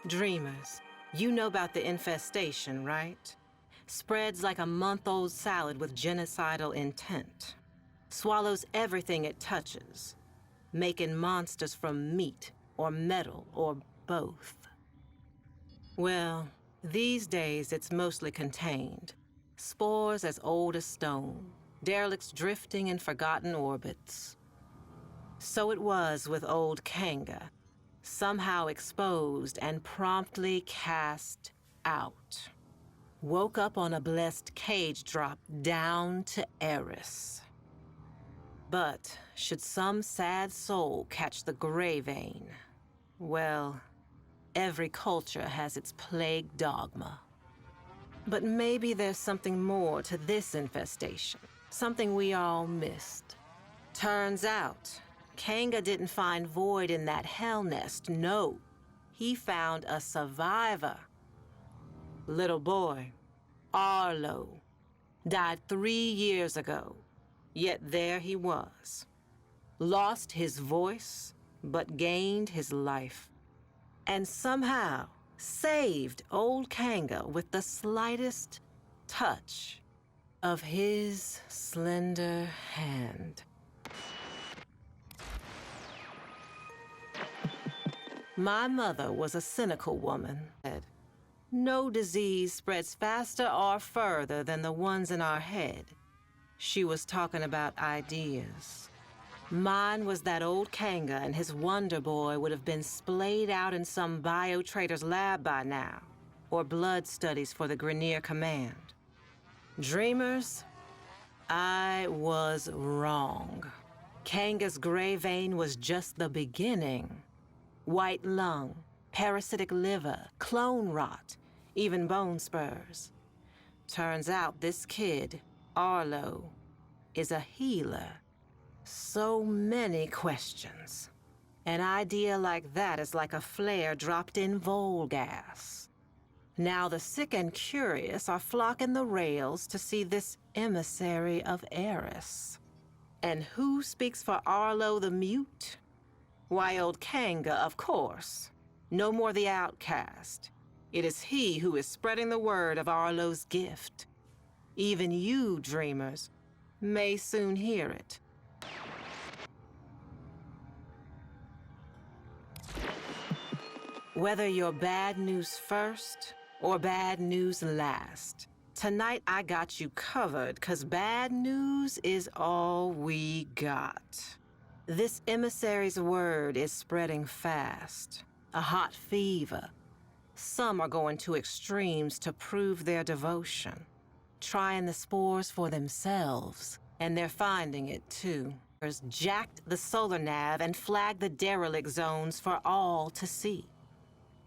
Dreamers, you know about the infestation, right? Spreads like a month-old salad with genocidal intent. Swallows everything it touches, making monsters from meat or metal or both. Well, these days it's mostly contained. Spores as old as stone, derelicts drifting in forgotten orbits. So it was with old Kanga, somehow exposed and promptly cast out. Woke up on a blessed cage drop down to Eris. But should some sad soul catch the gray vein, well, every culture has its plague dogma. But maybe there's something more to this infestation, something we all missed. Turns out, Kanga didn't find void in that hell nest, no. He found a survivor. Little boy, Arlo, died 3 years ago, yet there he was. Lost his voice, but gained his life. And somehow saved old Kanga with the slightest touch of his slender hand. My mother was a cynical woman. No disease spreads faster or further than the ones in our head. She was talking about ideas. Mine was that old Kanga and his Wonder Boy would have been splayed out in some bio-trader's lab by now, or blood studies for the Grenier Command. Dreamers, I was wrong. Kanga's gray vein was just the beginning. White lung, parasitic liver, clone rot, even bone spurs. Turns out this kid, Arlo, is a healer. So many questions. An idea like that is like a flare dropped in vol gas. Now the sick and curious are flocking the rails to see this emissary of Eris. And who speaks for Arlo the Mute? Why, old Kanga, of course. No more the outcast. It is he who is spreading the word of Arlo's gift. Even you, dreamers, may soon hear it. Whether you're bad news first or bad news last, tonight I got you covered, 'cause bad news is all we got. This emissary's word is spreading fast. A hot fever. Some are going to extremes to prove their devotion. Trying the spores for themselves, and they're finding it too. Jacked the solar nav and flagged the derelict zones for all to see.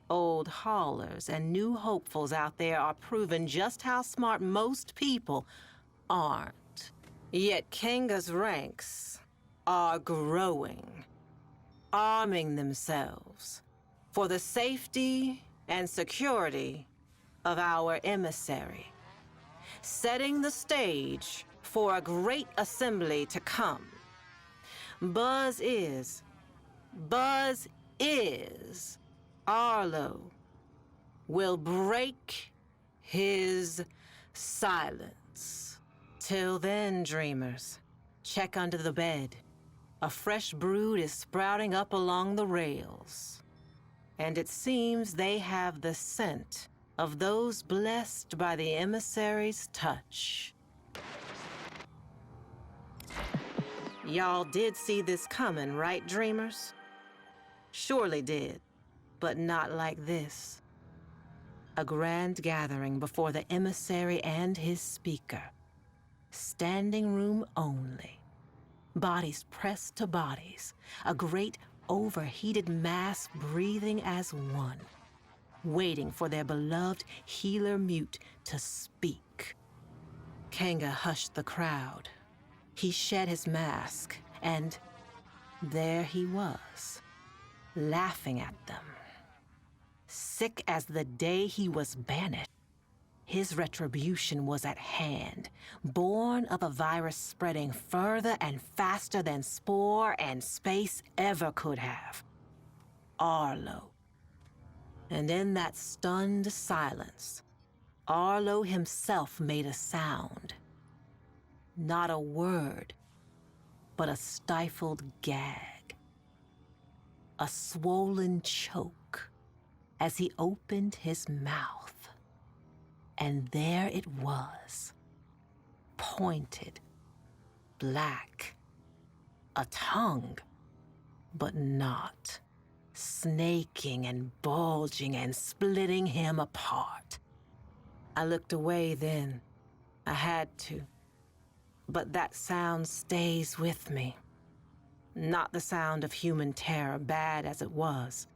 Old haulers and new hopefuls out there are proving just how smart most people aren't. Yet Kanga's ranks are growing, arming themselves for the safety and security of our emissary, setting the stage for a great assembly to come. Buzz is, Arlo will break his silence. Till then, dreamers, check under the bed. A fresh brood is sprouting up along the rails. And it seems they have the scent of those blessed by the emissary's touch. Y'all did see this coming, right, dreamers? Surely did, but not like this. A grand gathering before the emissary and his speaker. Standing room only. Bodies pressed to bodies. A great overheated mass breathing as one. Waiting for their beloved healer mute to speak. Kanga hushed the crowd. He shed his mask, and there he was, laughing at them. Sick as the day he was banished. His retribution was at hand, born of a virus spreading further and faster than spore and space ever could have. Arlo. And in that stunned silence, Arlo himself made a sound. Not a word, but a stifled gag. A swollen choke as he opened his mouth. And there it was, pointed, black, a tongue, but not, snaking and bulging and splitting him apart. I looked away then. I had to. But that sound stays with me. Not the sound of human terror, bad as it was,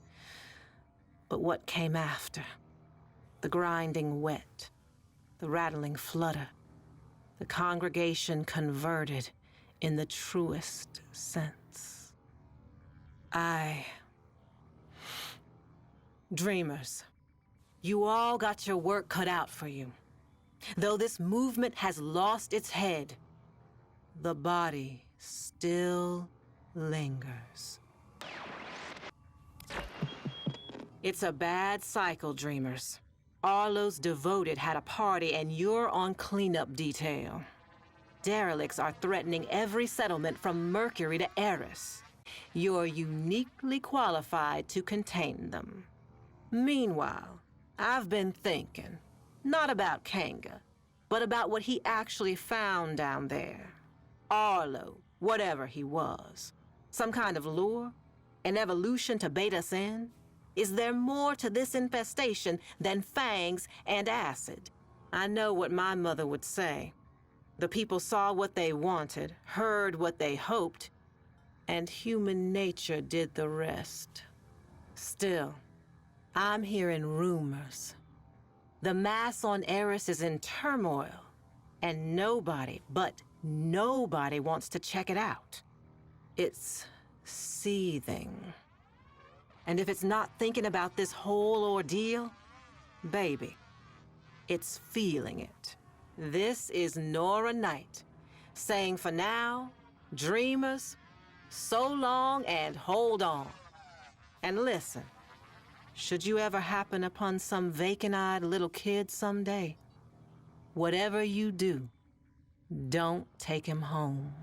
but what came after. The grinding wet, the rattling flutter, the congregation converted in the truest sense. Dreamers, you all got your work cut out for you. Though this movement has lost its head, the body still lingers. It's a bad cycle, Dreamers. Arlo's devoted had a party and you're on cleanup detail. Derelicts are threatening every settlement from Mercury to Eris. You're uniquely qualified to contain them. Meanwhile, I've been thinking, not about Kanga, but about what he actually found down there. Arlo, whatever he was. Some kind of lure? An evolution to bait us in? Is there more to this infestation than fangs and acid? I know what my mother would say. The people saw what they wanted, heard what they hoped, and human nature did the rest. Still, I'm hearing rumors. The mass on Eris is in turmoil, and nobody, but nobody wants to check it out. It's seething. And if it's not thinking about this whole ordeal, baby, it's feeling it. This is Nora Knight, saying for now, dreamers, so long and hold on. And listen, should you ever happen upon some vacant-eyed little kid someday, whatever you do, don't take him home.